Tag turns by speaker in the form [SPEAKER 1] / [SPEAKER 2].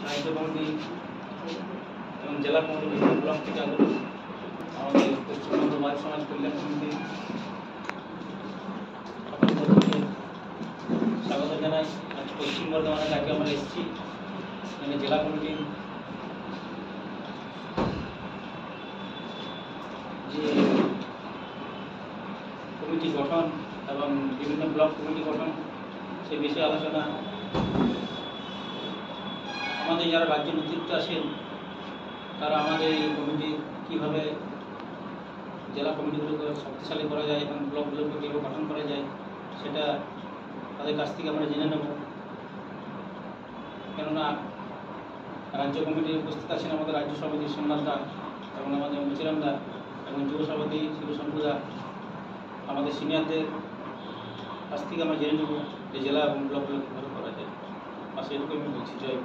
[SPEAKER 1] রাজ্য কমিটি এবং জেলা কমিটি বিভিন্ন ব্লক থেকে আগত আমাদের পশ্চিমবঙ্গ বাল সমাজ কল্যাণ সমিতি স্বাগত জানাই। আজ পশ্চিম বর্ধমানের কাছে আমরা এসেছি, এখানে জেলা কমিটির যে কমিটি গঠন এবং বিভিন্ন ব্লক কমিটি গঠন সে বিষয়ে আলোচনা। আমাদের যারা রাজ্য নেতৃত্ব আছেন তারা আমাদের এই কমিটি কীভাবে জেলা কমিটিগুলোকে শক্তিশালী করা যায় এবং ব্লকগুলোকে কীভাবে গঠন করা যায় সেটা তাদের কাছ থেকে আমরা জেনে নেব। কেননা রাজ্য কমিটির উপস্থিত আছেন আমাদের রাজ্য সভাপতি সোমনাথ দা এবং আমাদের মুচিরাম দা এবং যুব সভাপতি শিবশঙ্কু দা। আমাদের সিনিয়রদের কাছ থেকে আমরা জেনে নেব যে জেলা এবং ব্লকগুলো কীভাবে করা যায়। আর সেটুকু আমি বলছি। জয়